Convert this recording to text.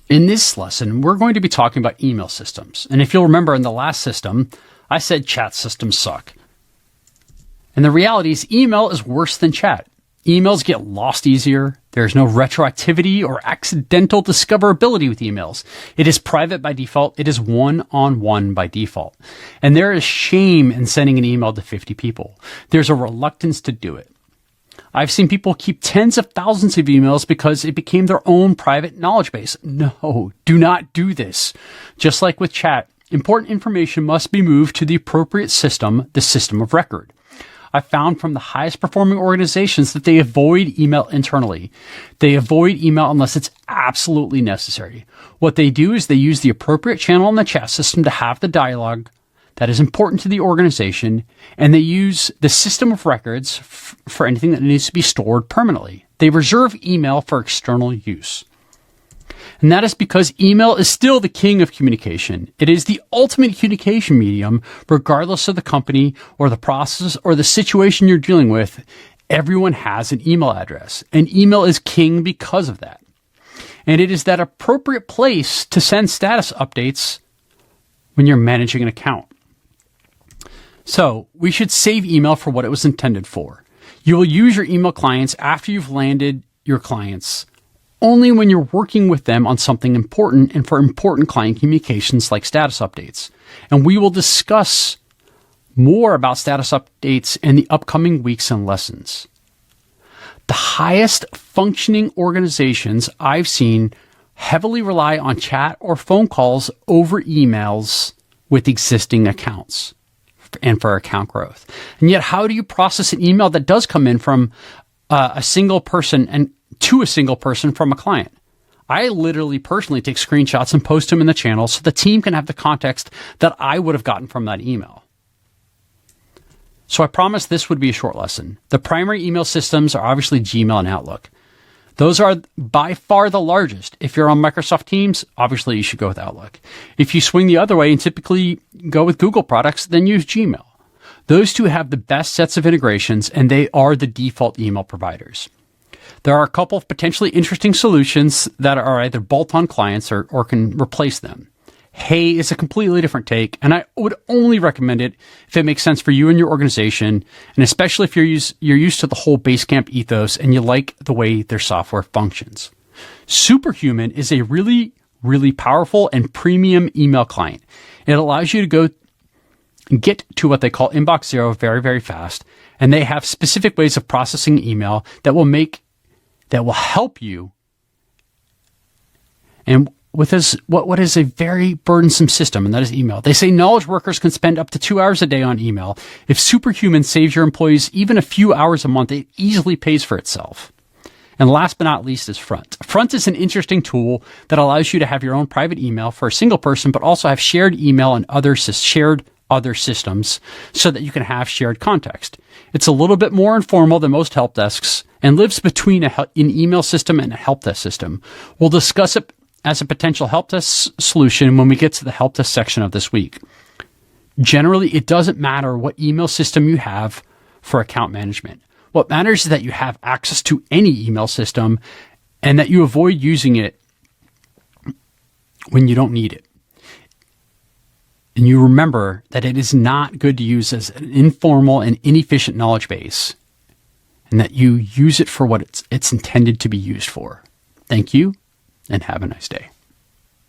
In this lesson, we're going to be talking about email systems. And if you'll remember in the last system, I said chat systems suck. And the reality is email is worse than chat. Emails get lost easier. There's no retroactivity or accidental discoverability with emails. It is private by default. It is one-on-one by default. And there is shame in sending an email to 50 people. There's a reluctance to do it. I've seen people keep tens of thousands of emails because it became their own private knowledge base. No, do not do this. Just like with chat, important information must be moved to the appropriate system, the system of record. I found from the highest performing organizations that they avoid email internally. They avoid email unless it's absolutely necessary. What they do is they use the appropriate channel in the chat system to have the dialogue that is important to the organization, and they use the system of records for anything that needs to be stored permanently. They reserve email for external use. And that is because email is still the king of communication. It is the ultimate communication medium, regardless of the company or the process or the situation you're dealing with. Everyone has an email address, and email is king because of that. And it is that appropriate place to send status updates when you're managing an account. So we should save email for what it was intended for. You will use your email clients after you've landed your clients only when you're working with them on something important and for important client communications like status updates. And we will discuss more about status updates in the upcoming weeks and lessons. The highest functioning organizations I've seen heavily rely on chat or phone calls over emails with existing accounts and for account growth. And yet, how do you process an email that does come in from a single person and to a single person from a client? I literally personally take screenshots and post them in the channel so the team can have the context that I would have gotten from that email. So I promised this would be a short lesson. The primary email systems are obviously Gmail and Outlook. Those are by far the largest. If you're on Microsoft Teams, obviously you should go with Outlook. If you swing the other way and typically go with Google products, then use Gmail. Those two have the best sets of integrations, and they are the default email providers. There are a couple of potentially interesting solutions that are either bolt-on clients or can replace them. Hey is a completely different take, and I would only recommend it if it makes sense for you and your organization, and especially if you're used to the whole Basecamp ethos and you like the way their software functions. Superhuman is a really, really powerful and premium email client. It allows you to go get to what they call inbox zero very, very fast, and they have specific ways of processing email that will help you. And with what is a very burdensome system, and that is email. They say knowledge workers can spend up to 2 hours a day on email. If Superhuman saves your employees even a few hours a month, it easily pays for itself. And last but not least is Front. Front is an interesting tool that allows you to have your own private email for a single person, but also have shared email and shared other systems so that you can have shared context. It's a little bit more informal than most help desks and lives between an email system and a help desk system. We'll discuss it as a potential help desk solution when we get to the help desk section of this week. Generally, it doesn't matter what email system you have for account management. What matters is that you have access to any email system and that you avoid using it when you don't need it. And you remember that it is not good to use as an informal and inefficient knowledge base, and that you use it for what it's intended to be used for. Thank you, and have a nice day.